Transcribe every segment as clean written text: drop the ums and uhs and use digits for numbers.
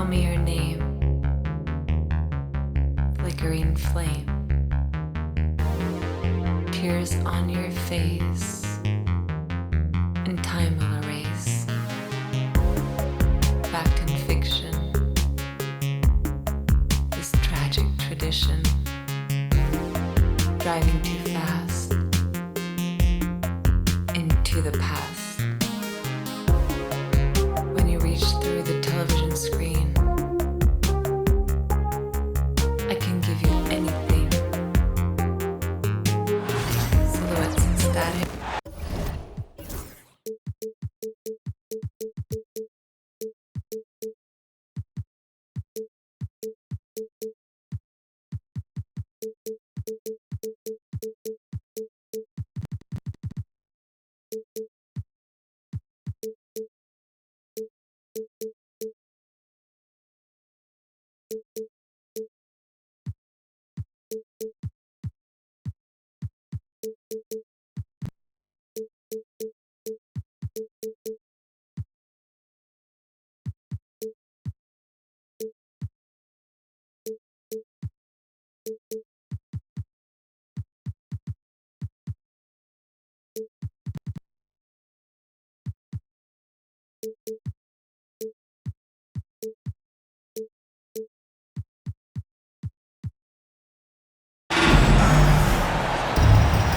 me your name, flickering flame, tears on your face, and time will erase. Fact and fiction, this tragic tradition, driving too fast into the past. When you reach through the television screen, I can give you anything. Silhouettes and static.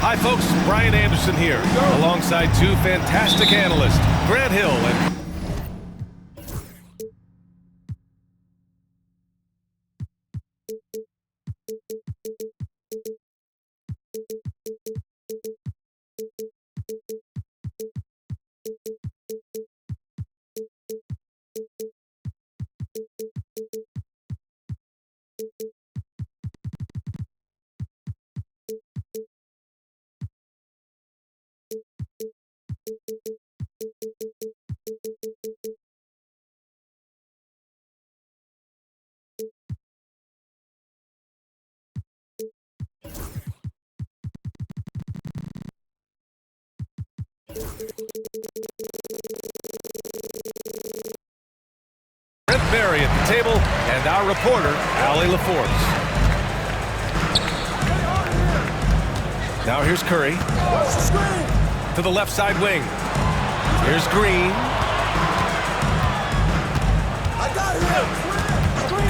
Hi folks, Brian Anderson here, alongside two fantastic analysts, Grant Hill and... Brent Barry at the table, and our reporter, Allie LaForce. Now here's Curry. To the left side wing. Here's Green.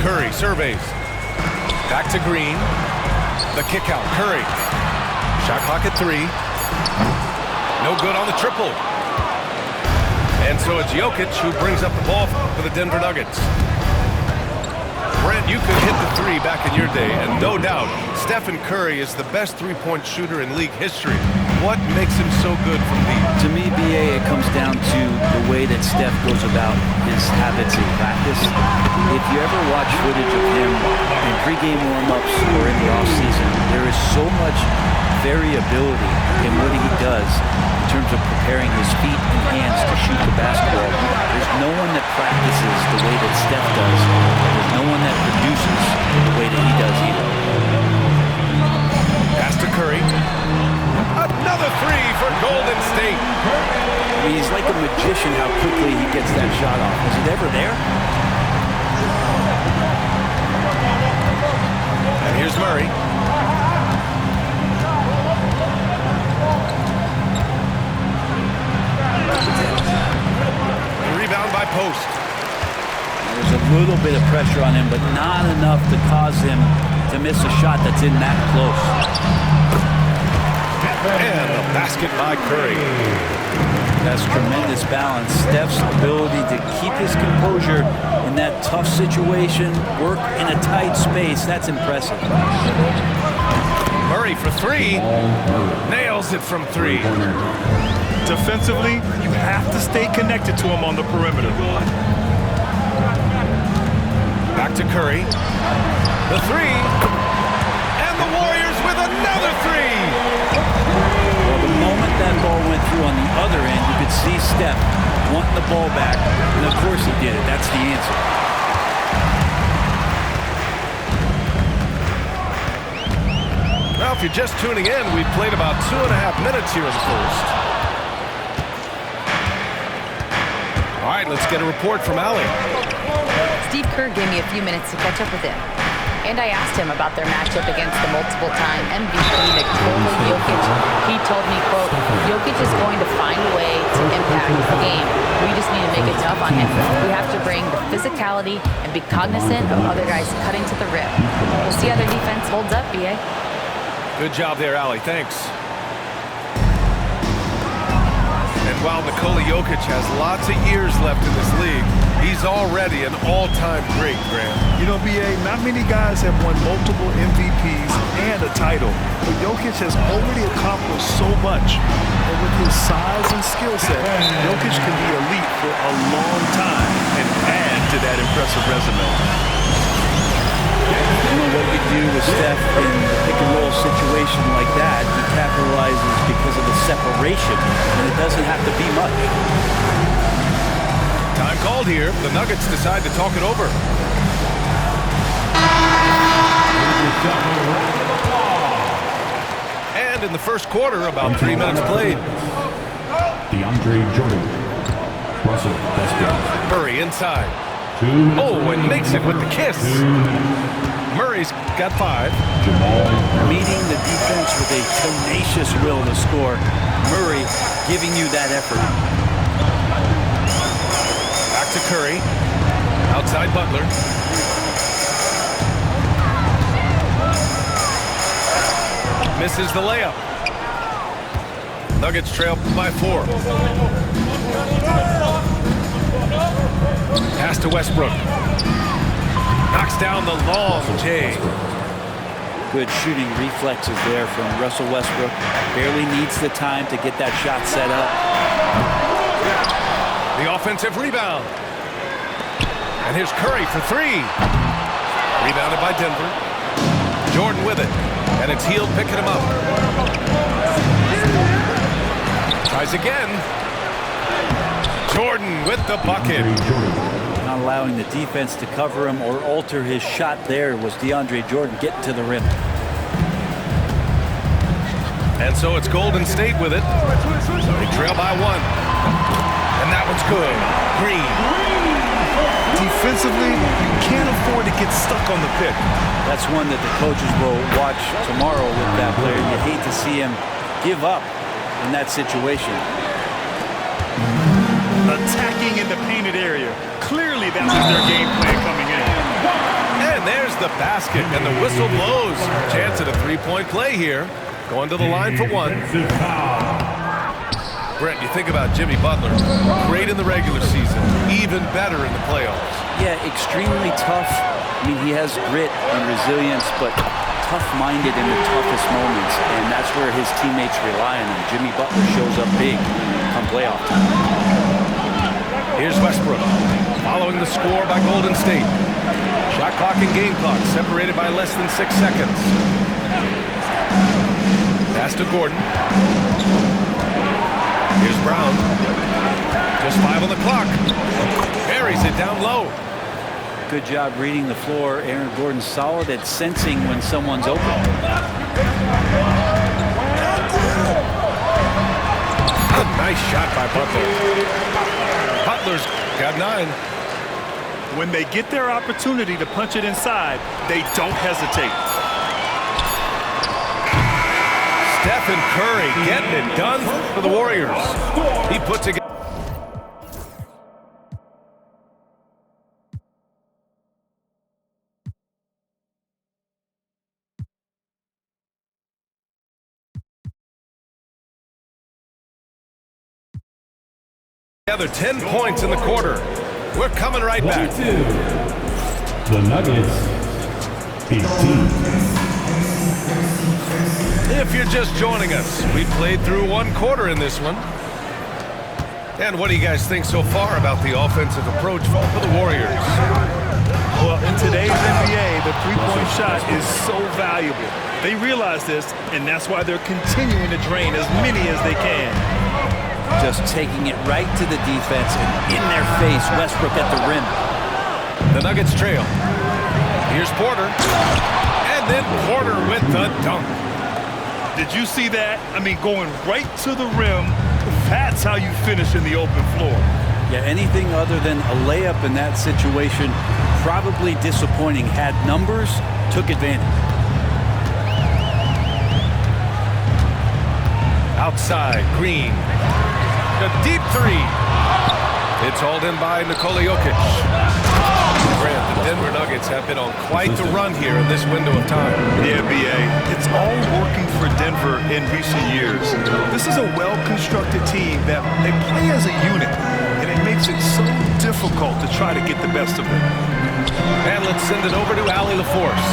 Curry surveys. Back to Green. The kick out, Curry. Shot clock at 3. No good on the triple. And so it's Jokic who brings up the ball for the Denver Nuggets. Brent, you could hit the 3 back in your day, and no doubt, Stephen Curry is the best three-point shooter in league history. What makes him so good from deep? To me, BA, it comes down to the way that Steph goes about his habits in practice. If you ever watch footage of him in pregame warm-ups or in the off-season, there is so much variability in what he does in terms of preparing his feet and hands to shoot the basketball. There's no one that practices the way that Steph does. There's no one that produces the way that he does either. Pass to Curry. Another 3 for Golden State. I mean, he's like a magician how quickly he gets that shot off. Was it ever there? And here's Murray. Rebound by Post. There's a little bit of pressure on him, but not enough to cause him to miss a shot that's in that close. And a basket by Curry. That's tremendous balance. Steph's ability to keep his composure in that tough situation, work in a tight space, that's impressive. Murray for 3. Nails it from 3. Defensively, you have to stay connected to him on the perimeter. Back to Curry. The 3. And the Warriors with another 3. Well, the moment that ball went through on the other end, you could see Steph wanting the ball back. And of course he did it. That's the answer. Well, if you're just tuning in, we've played about 2.5 minutes here in the first. All right, let's get a report from Allie. Steve Kerr gave me a few minutes to catch up with him. And I asked him about their matchup against the multiple-time MVP Nikola Jokic. He told me, quote, Jokic is going to find a way to impact the game. We just need to make it tough on him. We have to bring the physicality and be cognizant of other guys cutting to the rim. We'll see how their defense holds up, BA. Good job there, Allie. Thanks. And while Nikola Jokic has lots of years left in this league, he's already an all-time great, Graham. You know, BA, not many guys have won multiple MVPs and a title, but Jokic has already accomplished so much. And with his size and skill set, Jokic can be elite for a long time and add to that impressive resume. You know what you do with Steph in the pick-and-roll situation like that, he capitalizes because of the separation, and it doesn't have to be much. Time called here. The Nuggets decide to talk it over. And in the first quarter, about 3 minutes played. DeAndre Jordan. Russell Westbrook. Murray inside. 2 minutes Oh, and makes it with the kiss. 2 minutes. Murray's got 5. Jamal. Meeting the defense with a tenacious will to score. Murray giving you that effort. Back to Curry. Outside Butler. Misses the layup. Nuggets trail by 4. Pass to Westbrook. Knocks down the long J. Good shooting reflexes there from Russell Westbrook. Barely needs the time to get that shot set up. The offensive rebound. And here's Curry for 3. Rebounded by Denver. Jordan with it. And it's Hield picking him up. Tries again. Jordan with the bucket. Not allowing the defense to cover him or alter his shot there was DeAndre Jordan getting to the rim. And so it's Golden State with it. They trail by 1. And that one's good. Green. Defensively, you can't afford to get stuck on the pick. That's one that the coaches will watch tomorrow with that player. You hate to see him give up in that situation. Attacking in the painted area. Clearly, that was their game plan coming in. And there's the basket, and the whistle blows. Chance at a 3-point play here. Going to the line for 1. Brent, you think about Jimmy Butler. Great in the regular season. Even better in the playoffs. Yeah, extremely tough. I mean, he has grit and resilience, but tough-minded in the toughest moments, and that's where his teammates rely on him. Jimmy Butler shows up big come playoff time. Here's Westbrook, following the score by Golden State. Shot clock and game clock separated by less than 6 seconds. Pass to Gordon. Here's Brown. Just 5 on the clock. Buries it down low. Good job reading the floor. Aaron Gordon's solid at sensing when someone's open. A nice shot by Butler. Butler's got 9. When they get their opportunity to punch it inside, they don't hesitate. Stephen Curry getting it done for the Warriors. He puts together. Together 10 points in the quarter. We're coming right back. The Nuggets, 18. If you're just joining us, we played through 1 quarter in this one. And what do you guys think so far about the offensive approach for the Warriors? Well, in today's NBA, the three-point shot is so valuable. They realize this, and that's why they're continuing to drain as many as they can. Just taking it right to the defense and in their face. Westbrook at the rim. The Nuggets trail. Here's Porter. And then Porter with the dunk. Did you see that? I mean, going right to the rim. That's how you finish in the open floor. Yeah, anything other than a layup in that situation probably disappointing. Had numbers, took advantage. Outside, Green. A deep three. It's hauled in by Nikola Jokic. Grant, the Denver Nuggets have been on quite the run here in this window of time. Yeah, B.A. It's all working for Denver in recent years. This is a well-constructed team that they play as a unit, and it makes it so difficult to try to get the best of them. And let's send it over to Allie LaForce.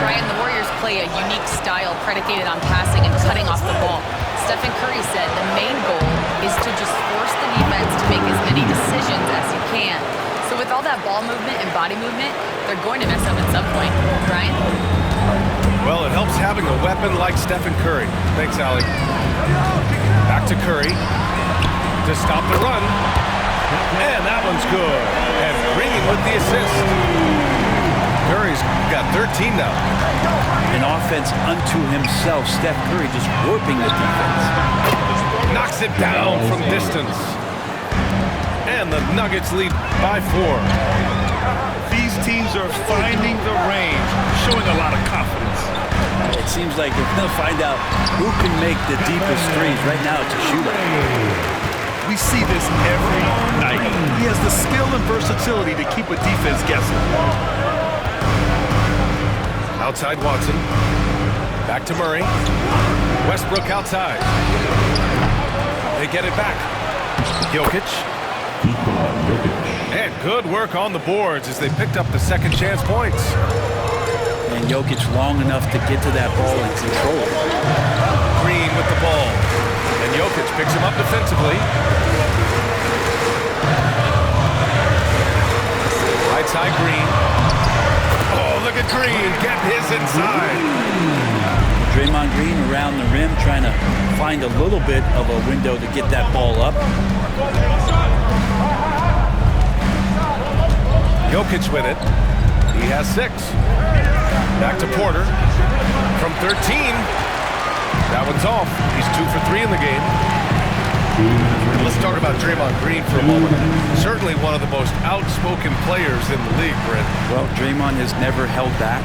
Brian, the Warriors play a unique style predicated on passing and cutting off the ball. Stephen Curry said the main goal is to just force the defense to make as many decisions as you can. So with all that ball movement and body movement, they're going to mess up at some point. Brian? Well, it helps having a weapon like Stephen Curry. Thanks, Allie. Back to Curry to stop the run. And that one's good. And Green with the assist. Curry's got 13 now. An offense unto himself. Steph Curry just warping the defense. Knocks it down from distance. And the Nuggets lead by 4. These teams are finding the range, showing a lot of confidence. It seems like they're going to find out who can make the deepest threes. Right now, it's a shootout. We see this every night. He has the skill and versatility to keep a defense guessing. Outside Watson. Back to Murray. Westbrook outside. They get it back. Jokic. And good work on the boards as they picked up the second chance points. And Jokic long enough to get to that ball and control it. Green with the ball. And Jokic picks him up defensively. Right side Green. Oh, look at Green get his inside. Draymond Green around the rim trying to find a little bit of a window to get that ball up. Jokic with it. He has 6. Back to Porter. From 13. That one's off. He's 2 for 3 in the game. Let's talk about Draymond Green for a moment. Certainly one of the most outspoken players in the league, Brent. Well, Draymond has never held back,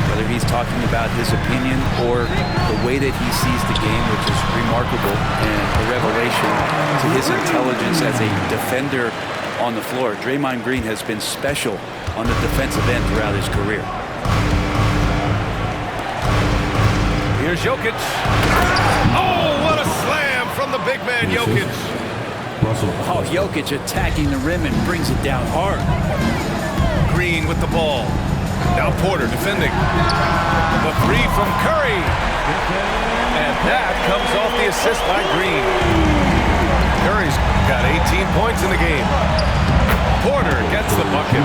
whether he's talking about his opinion or the way that he sees the game, which is remarkable and a revelation to his intelligence as a defender on the floor. Draymond Green has been special on the defensive end throughout his career. Here's Jokic. Oh, what a slam from the big man, Jokic. Oh, Jokic attacking the rim and brings it down hard. Green with the ball. Now Porter defending. The 3 from Curry. And that comes off the assist by Green. Curry's got 18 points in the game. Porter gets the bucket.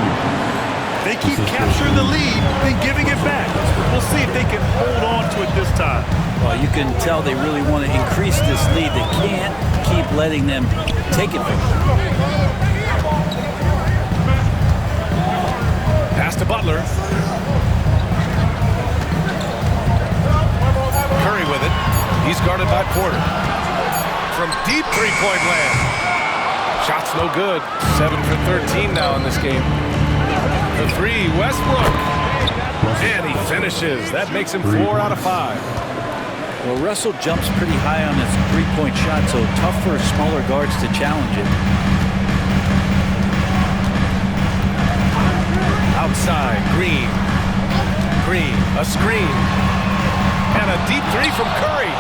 They keep capturing the lead, then giving it back. We'll see if they can hold on to it this time. Well, you can tell they really want to increase this lead. They can't keep letting them take it from them. Pass to Butler. Curry with it. He's guarded by Porter. From deep three-point land. Shot's no good. 7 for 13 now in this game. The 3, Westbrook. And he finishes. That makes him 4 out of 5. Well, Russell jumps pretty high on his three-point shot, so tough for smaller guards to challenge it. Outside, Green. Green, a screen. And a deep 3 from Curry.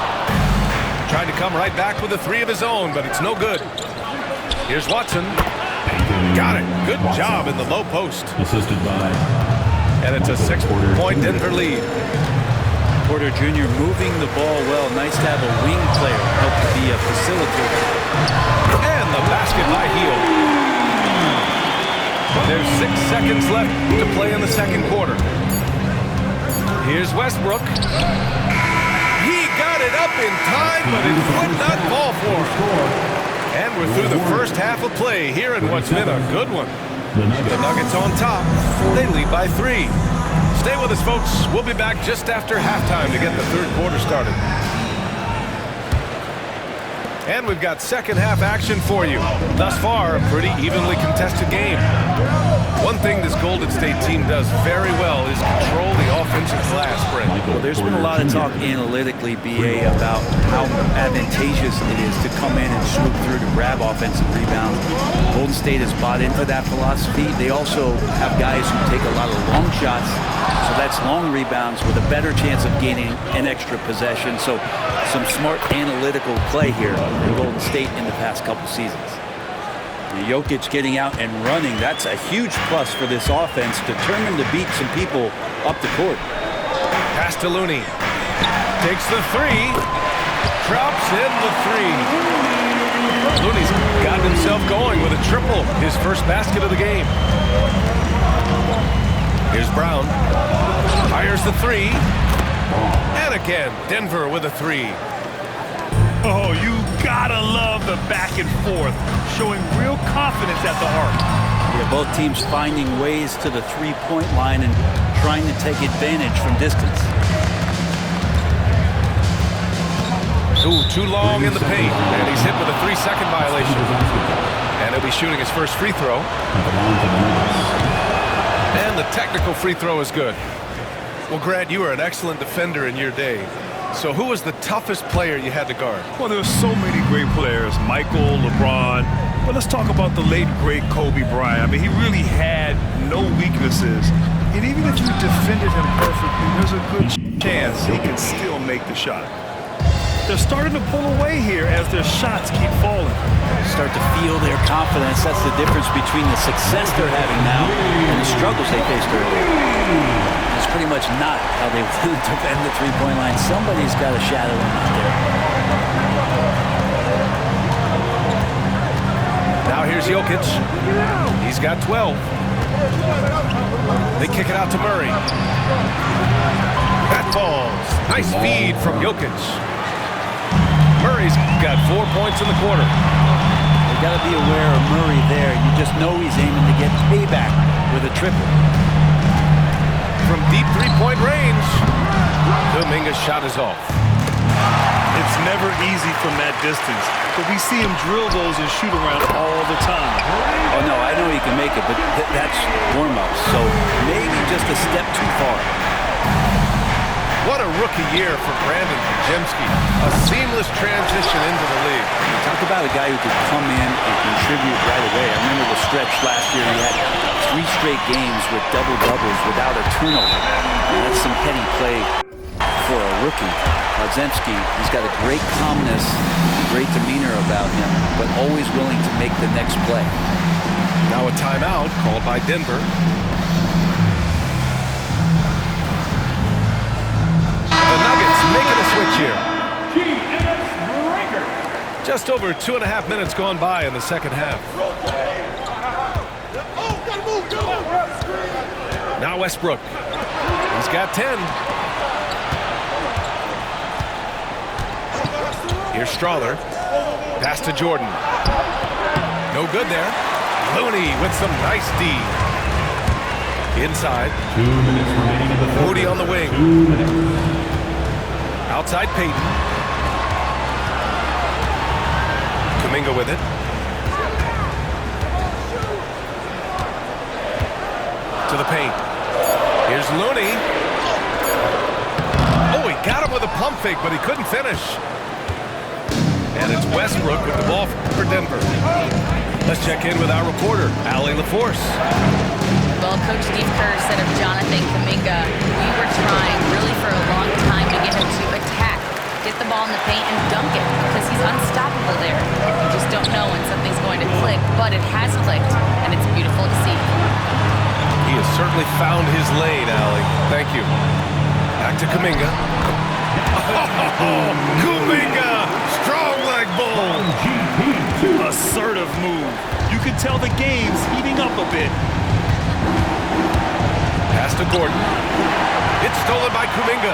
Trying to come right back with a 3 of his own, but it's no good. Here's Watson. Got it. Good job in the low post. Assisted by. And it's a 6-point Denver lead. Porter Jr. moving the ball well. Nice to have a wing player help to be a facilitator. And the basket by Hield. There's 6 seconds left to play in the second quarter. Here's Westbrook. He got it up in time, but it would not fall for him. And we're through the first half of play here in what's been a good one. The Nuggets on top. They lead by 3. Stay with us, folks. We'll be back just after halftime to get the third quarter started. And we've got second half action for you. Thus far, a pretty evenly contested game. One thing this Golden State team does very well is control the offensive glass, Brent. Well, there's been a lot of talk analytically, BA, about how advantageous it is to come in and swoop through to grab offensive rebounds. Golden State has bought into that philosophy. They also have guys who take a lot of long shots, so that's long rebounds with a better chance of gaining an extra possession. So some smart analytical play here in Golden State in the past couple seasons. Jokic getting out and running, that's a huge plus for this offense, determined to beat some people up the court. Pass to Looney. Takes the three. Drops in the three. Looney's got himself going with a triple, his first basket of the game. Here's Brown. Fires the three. And again, Denver with a three. Oh, you gotta love the back and forth, showing real confidence at the arc. Yeah, both teams finding ways to the three-point line and trying to take advantage from distance. Ooh, too long in the paint, and he's hit with a 3-second violation. And he'll be shooting his first free throw. And the technical free throw is good. Well, Grant, you were an excellent defender in your day. So who was the toughest player you had to guard? Well, there were so many great players, Michael, LeBron. But let's talk about the late, great Kobe Bryant. I mean, he really had no weaknesses. And even if you defended him perfectly, there's a good chance he can still make the shot. They're starting to pull away here as their shots keep falling. Start to feel their confidence. That's the difference between the success they're having now and the struggles they faced earlier. It's pretty much not how they defend the three-point line. Somebody's got to shadow them out there. Now here's Jokic. He's got 12. They kick it out to Murray. That falls. Nice feed from Jokic. Murray's got 4 points in the quarter. You got to be aware of Murray there. You just know he's aiming to get payback with a triple. From deep three-point range, Kuminga's shot is off. It's never easy from that distance, but we see him drill those and shoot around all the time. Oh, no, I know he can make it, but that's warm-up, so maybe just a step too far. What a rookie year for Brandon Podziemski. A seamless transition into the league. Talk about a guy who could come in and contribute right away. I remember the stretch last year. He had 3 straight games with double-doubles without a turnover. And that's some petty play for a rookie. Podziemski, he's got a great calmness, great demeanor about him, but always willing to make the next play. Now a timeout called by Denver. The Nuggets making a switch here. Just over 2.5 minutes gone by in the second half. Now Westbrook. He's got 10. Here's Strawler. Pass to Jordan. No good there. Looney with some nice D. Inside. 2 minutes remaining in the third. Moody on the wing. 2 minutes. Outside Payton. Kuminga with it. To the paint. Here's Looney. Oh, he got him with a pump fake, but he couldn't finish. And it's Westbrook with the ball for Denver. Let's check in with our reporter, Allie LaForce. Well, Coach Steve Kerr said of Jonathan Kuminga, we were trying really for a long time to get him to attack, get the ball in the paint and dunk it because he's unstoppable there. You just don't know when something's going to click, but it has clicked, and it's beautiful to see. He has certainly found his lane, Allie. Thank you. Back to Kuminga. Oh, Kuminga! Strong leg ball. Assertive move. You can tell the game's heating up a bit. Pass to Gordon. It's stolen by Kuminga.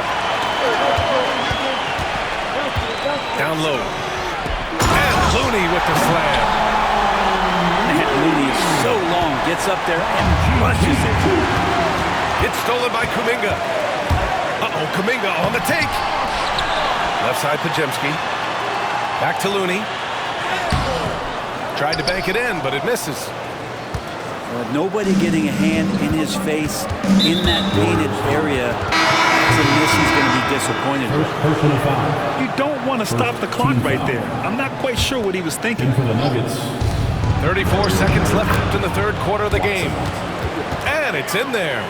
Down low. And Looney with the slam. Man, Looney is so long, gets up there and crushes it. It's stolen by Kuminga. Uh-oh, Kuminga on the take. Left side Podziemski. Back to Looney. Tried to bank it in, but it misses. Nobody getting a hand in his face in that painted area. It's a miss he's going to be disappointed with. Personal foul. You don't want to stop the clock right there. I'm not quite sure what he was thinking. In for the Nuggets. 34 seconds left in the third quarter of the game. And it's in there.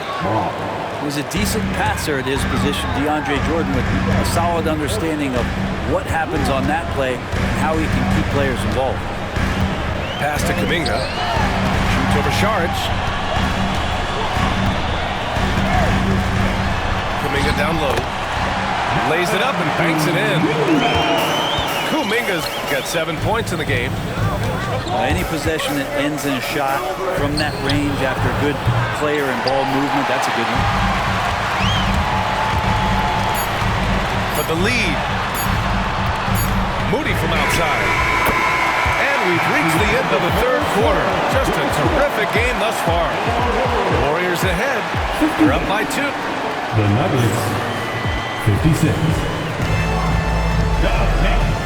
He was a decent passer at his position, DeAndre Jordan, with a solid understanding of what happens on that play and how he can keep players involved. Pass to Kuminga. Shoots over Saric. Kuminga down low. Lays it up and banks it in. Kuminga's got 7 points in the game. Any possession that ends in a shot from that range after good player and ball movement, that's a good one. For the lead. Moody from outside. And we've reached the end of the third quarter. Just a terrific game thus far. The Warriors ahead. They're up by 2. The Nuggets, 56.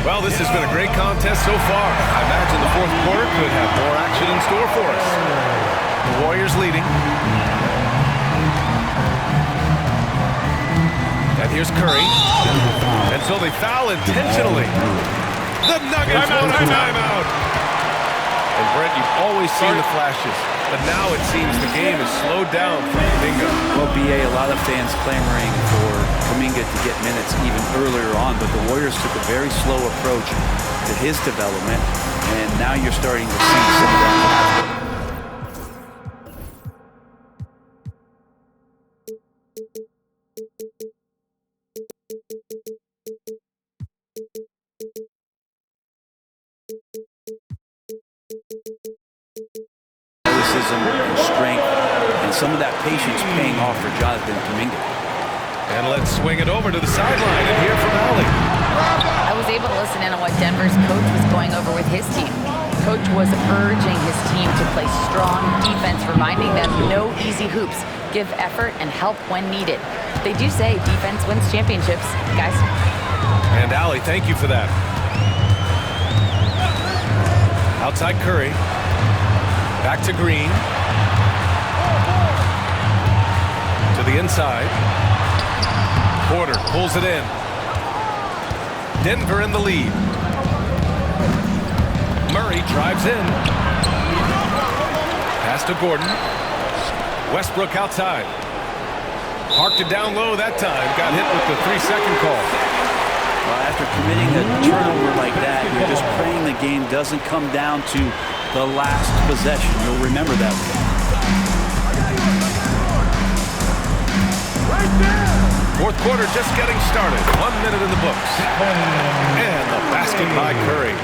Well, this has been a great contest so far. I imagine the fourth quarter could have more action in store for us. The Warriors leading. And here's Curry. And so they foul intentionally. The Nuggets want a timeout. And Brent, you've always seen the flashes, but now it seems the game is slowed down for Kuminga. Well, BA, a lot of fans clamoring for Kuminga to get minutes even earlier on, but the Warriors took a very slow approach to his development, and now you're starting to see some of that happen. And strength, and some of that patience paying off for Jonathan Kuminga. And let's swing it over to the sideline and hear from Allie. I was able to listen in on what Denver's coach was going over with his team. Coach was urging his team to play strong defense, reminding them no easy hoops, give effort and help when needed. They do say defense wins championships, guys. And Allie, thank you for that. Outside Curry. Back to Green. To the inside. Porter pulls it in. Denver in the lead. Murray drives in. Pass to Gordon. Westbrook outside. Parked it down low that time. Got hit with the 3-second call. Well, after committing a turnover like that, you're just praying the game doesn't come down to the last possession. You'll remember that one. Fourth quarter just getting started. 1 minute in the books. And the basket by Curry.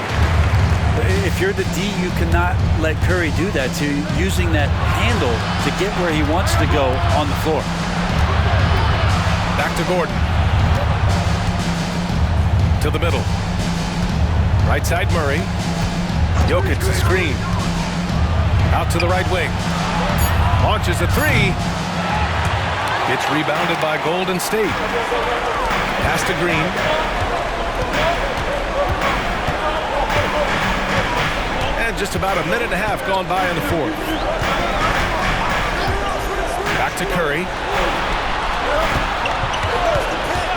If you're the D, you cannot let Curry do that to using that handle to get where he wants to go on the floor. Back to Gordon. To the middle. Right side Murray. Jokic the screen. Out to the right wing. Launches a 3. Gets rebounded by Golden State. Pass to Green. And just about a minute and a half gone by in the fourth. Back to Curry.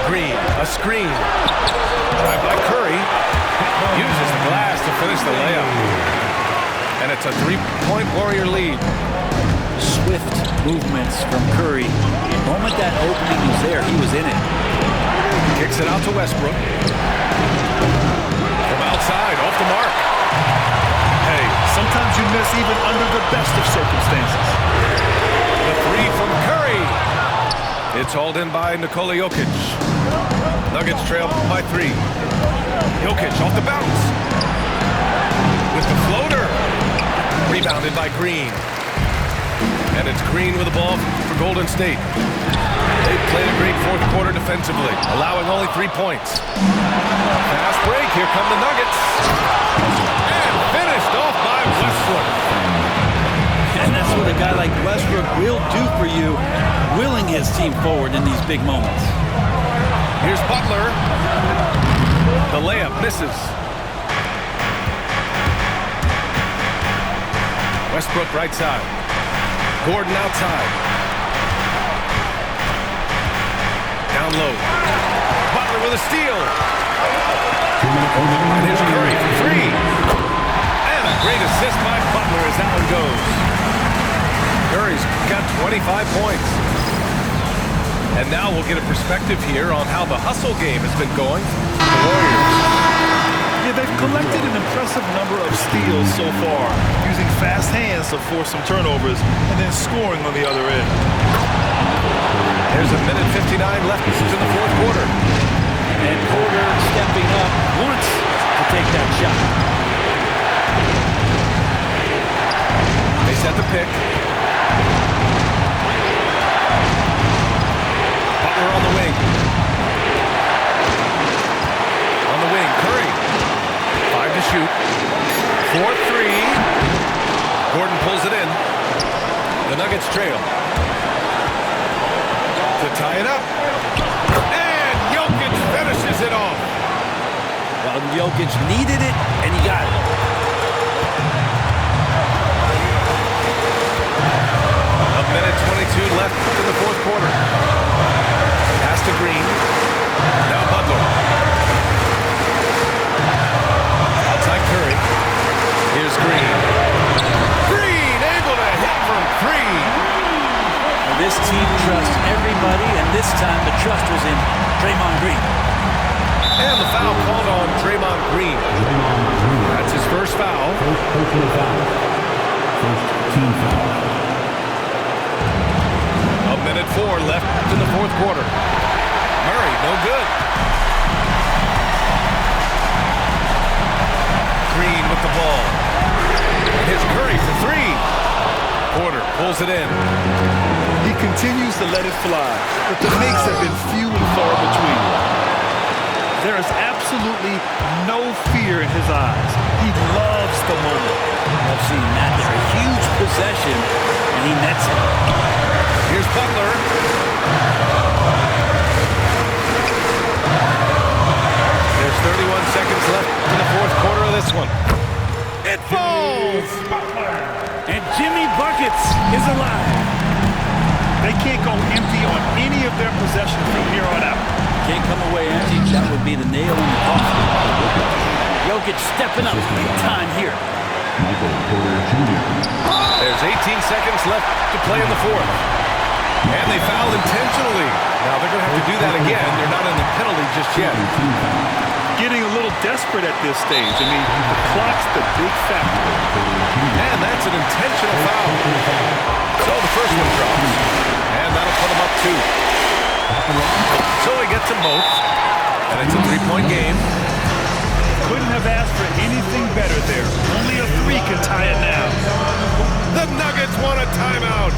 Green, a screen. Drive by Curry. Uses the glass to finish the layup. And it's a 3-point Warrior lead. Swift movements from Curry. The moment that opening was there, he was in it. Kicks it out to Westbrook. From outside, off the mark. Hey, sometimes you miss even under the best of circumstances. The 3 from Curry. It's hauled in by Nikola Jokic. Nuggets trail by 3. Jokic off the bounce. With the floater. Rebounded by Green. And it's Green with the ball for Golden State. They've played a great fourth quarter defensively, allowing only 3 points. Fast break, here come the Nuggets. And finished off by Westbrook. And that's what a guy like Westbrook will do for you, willing his team forward in these big moments. Here's Butler. The layup misses. Westbrook right side. Gordon outside. Down low. Butler with a steal. And here's Curry for three. And a great assist by Butler as that one goes. Curry's got 25 points. And now we'll get a perspective here on how the hustle game has been going for the Warriors. Yeah, they've collected an impressive number of steals so far, using fast hands to force some turnovers and then scoring on the other end. There's a minute 59 left in the fourth quarter. And Porter stepping up once to take that shot. They set the pick. Butler on the wing. On the wing, Curry. 5 to shoot. 4-3. Gordon pulls it in. The Nuggets trail. To tie it up. And Jokic finishes it off. Well, Jokic needed it, and he got it. A minute 22 left in the fourth quarter. Pass to Green. Now Butler. Outside Curry. Here's Green. Green able to hit from three. This team trusts everybody, and this time the trust was in Draymond Green. And the foul called on Draymond Green. That's his first foul. First personal foul. First team foul. A minute 4 left in the fourth quarter. Murray, no good. Green with the ball. Here's Curry for three. Porter pulls it in. He continues to let it fly, but the makes have been few and far between. There is absolutely no fear in his eyes. He loves the moment. I've seen that. They're a huge possession, and he nets it. Here's Butler. There's 31 seconds left in the fourth quarter of this one. It falls! And Jimmy Buckets is alive. They can't go empty on any of their possessions from here on out. Can't come away empty. That would be the nail in the coffin. Jokic stepping up big time here. Michael Porter Jr. There's 18 seconds left to play in the fourth. And they fouled intentionally. Now they're going to have to do that again. They're not in the penalty just yet. Getting a little desperate at this stage. I mean, the clock's the big factor. And that's an intentional foul. So the first one drops. And that'll put them up 2. So he gets them both. And it's a 3-point game. Couldn't have asked for anything better there. Only a 3 can tie it now. The Nuggets want a timeout.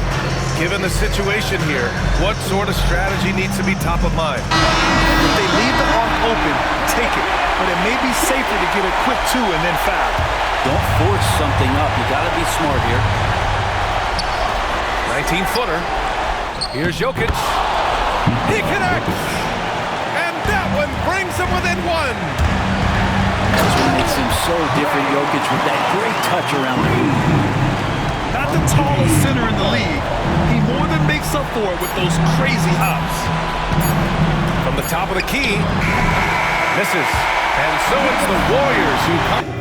Given the situation here, what sort of strategy needs to be top of mind? If they leave the arc open, take it. But it may be safer to get a quick 2 and then foul. Don't force something up. You got to be smart here. 19-footer. Here's Jokic. He connects. And that one brings him within 1. That's what makes him so different, Jokic, with that great touch around the hoop. Not the tallest center in the league. He more than makes up for it with those crazy hops. From the top of the key. Misses. And so it's the Warriors who come.